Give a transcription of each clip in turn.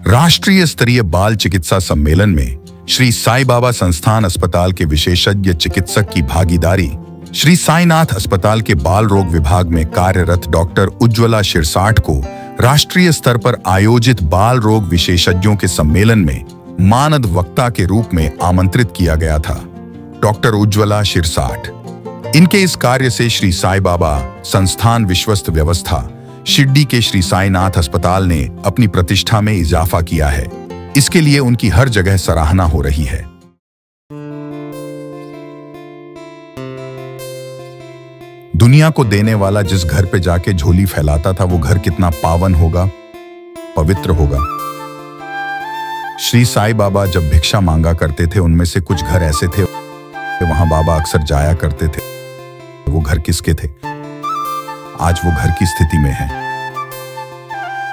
राष्ट्रीय स्तरीय बाल चिकित्सा सम्मेलन में श्री साईं बाबा संस्थान अस्पताल के विशेषज्ञ चिकित्सक की भागीदारी, श्री साईनाथ अस्पताल के बाल रोग विभाग में कार्यरत डॉक्टर उज्ज्वला शिरसाठ को राष्ट्रीय स्तर पर आयोजित बाल रोग विशेषज्ञों के सम्मेलन में मानद वक्ता के रूप में आमंत्रित किया गया था। डॉक्टर उज्ज्वला शिरसाठ, इनके इस कार्य से श्री साईं बाबा संस्थान विश्वस्त व्यवस्था शिरडी के श्री साईनाथ अस्पताल ने अपनी प्रतिष्ठा में इजाफा किया है। इसके लिए उनकी हर जगह सराहना हो रही है। दुनिया को देने वाला जिस घर पे जाके झोली फैलाता था, वो घर कितना पावन होगा, पवित्र होगा। श्री साईं बाबा जब भिक्षा मांगा करते थे, उनमें से कुछ घर ऐसे थे वहां बाबा अक्सर जाया करते थे। वो घर किसके थे? आज वो घर की स्थिति में है।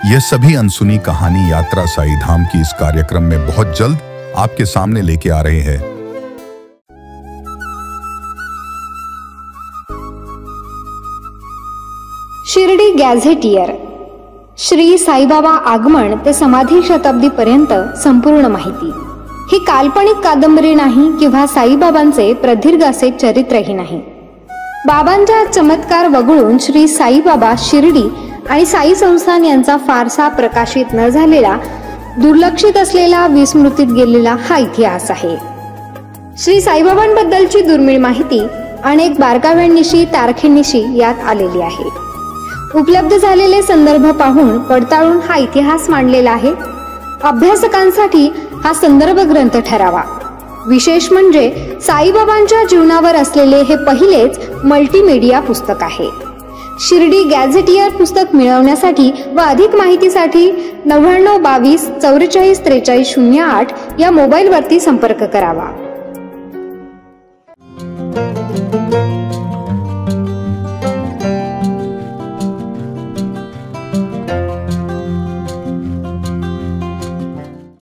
यह सभी अनसुनी कहानी यात्रा साईं धाम की इस कार्यक्रम में बहुत जल्द आपके सामने लेके आ रहे हैं। शिर्डी गॅझेटियर, श्री साईबाबा आगमन ते समाधी शताब्दीपर्यंत संपूर्ण माहिती। ही काल्पनिक कादंबरी नाही किंवा साईबाबांचे प्रदीर्घ असे चरित्रही नाही। बाबांच्या चमत्कार वगळून श्री साईबाबा शिर्डी आणि साई संस्थान यांचा फारसा प्रकाशित न झालेला, दुर्लक्षित असलेला, विस्मृतीत गेलेला हा इतिहास आहे। श्री साईबाबांबद्दलची दुर्मिळ माहिती अनेक बारकाव्यांनिशी, तारखेनिशी यात आलेली आहे। उपलब्ध झालेले संदर्भ पाहून पडताळून हा इतिहास मांडलेला आहे। अभ्यासकांसाठी हा संदर्भ ग्रंथ ठरावा। विशेष म्हणजे साईबाबांच्या जीवनावर असलेले हे पहिलेच मल्टीमीडिया पुस्तक आहे। शिर्डी गॅझेटियर पुस्तक मिळवण्यासाठी व अधिक माहितीसाठी 99 22 44 43 08 या मोबाईलवरती संपर्क करावा।